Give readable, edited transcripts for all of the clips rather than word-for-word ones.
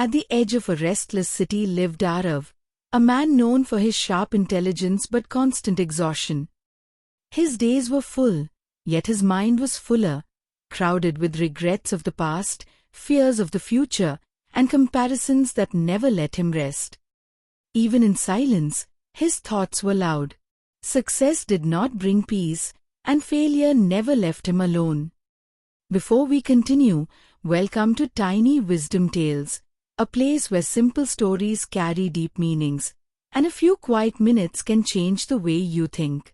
At the edge of a restless city lived Arav, a man known for his sharp intelligence but constant exhaustion. His days were full, yet his mind was fuller, crowded with regrets of the past, fears of the future, and comparisons that never let him rest. Even in silence, his thoughts were loud. Success did not bring peace, and failure never left him alone. Before we continue, welcome to Tiny Wisdom Tales, a place where simple stories carry deep meanings, and a few quiet minutes can change the way you think.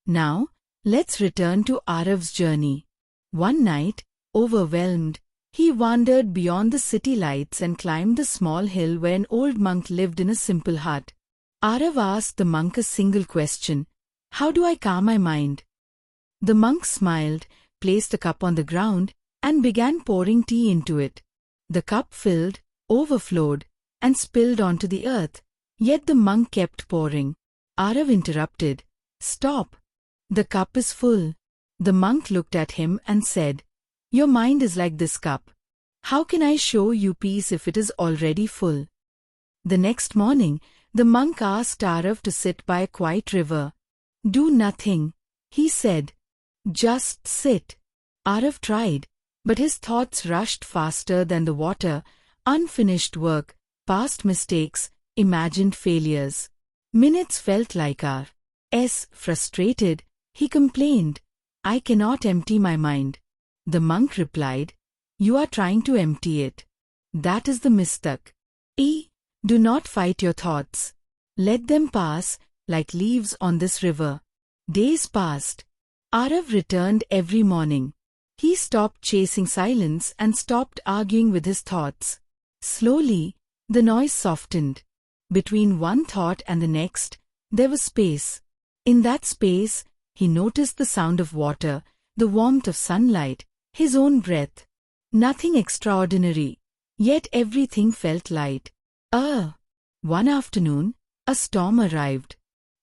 Now, let's return to Arav's journey. One night, overwhelmed, he wandered beyond the city lights and climbed the small hill where an old monk lived in a simple hut. Arav asked the monk a single question: "How do I calm my mind?" The monk smiled, placed a cup on the ground, and began pouring tea into it. The cup filled, overflowed, and spilled onto the earth, yet the monk kept pouring. Arav interrupted. "Stop! The cup is full." The monk looked at him and said, "Your mind is like this cup. How can I show you peace if it is already full?" The next morning, the monk asked Arav to sit by a quiet river. "Do nothing," he said. "Just sit." Arav tried, but his thoughts rushed faster than the water: unfinished work, past mistakes, imagined failures. Minutes felt like hours. Frustrated, he complained, "I cannot empty my mind." The monk replied, "You are trying to empty it. That is the mistake. Do not fight your thoughts. Let them pass, like leaves on this river." Days passed. Arav returned every morning. He stopped chasing silence and stopped arguing with his thoughts. Slowly, the noise softened. Between one thought and the next, there was space. In that space, he noticed the sound of water, the warmth of sunlight, his own breath. Nothing extraordinary, yet everything felt light. One afternoon, a storm arrived.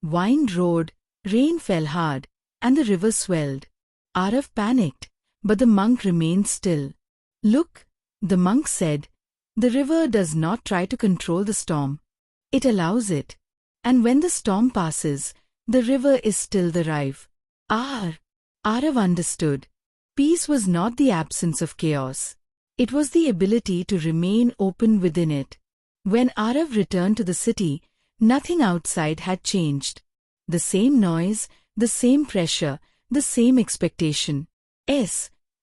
Wind roared, rain fell hard, and the river swelled. Arav panicked, but the monk remained still. "Look," the monk said, "the river does not try to control the storm. It allows it. And when the storm passes, the river is still the river." Arav understood. Peace was not the absence of chaos. It was the ability to remain open within it. When Arav returned to the city, nothing outside had changed. The same noise, the same pressure, the same expectation.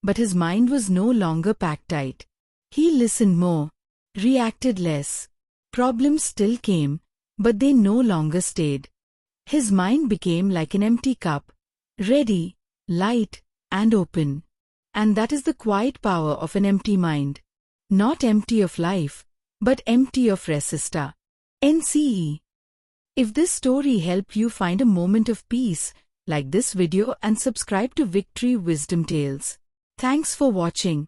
But his mind was no longer packed tight. He listened more, reacted less. Problems still came, but they no longer stayed. His mind became like an empty cup, ready, light, and open. And that is the quiet power of an empty mind. Not empty of life, but empty of resistance. NCE. If this story helped you find a moment of peace, like this video and subscribe to Victory Wisdom Tales. Thanks for watching.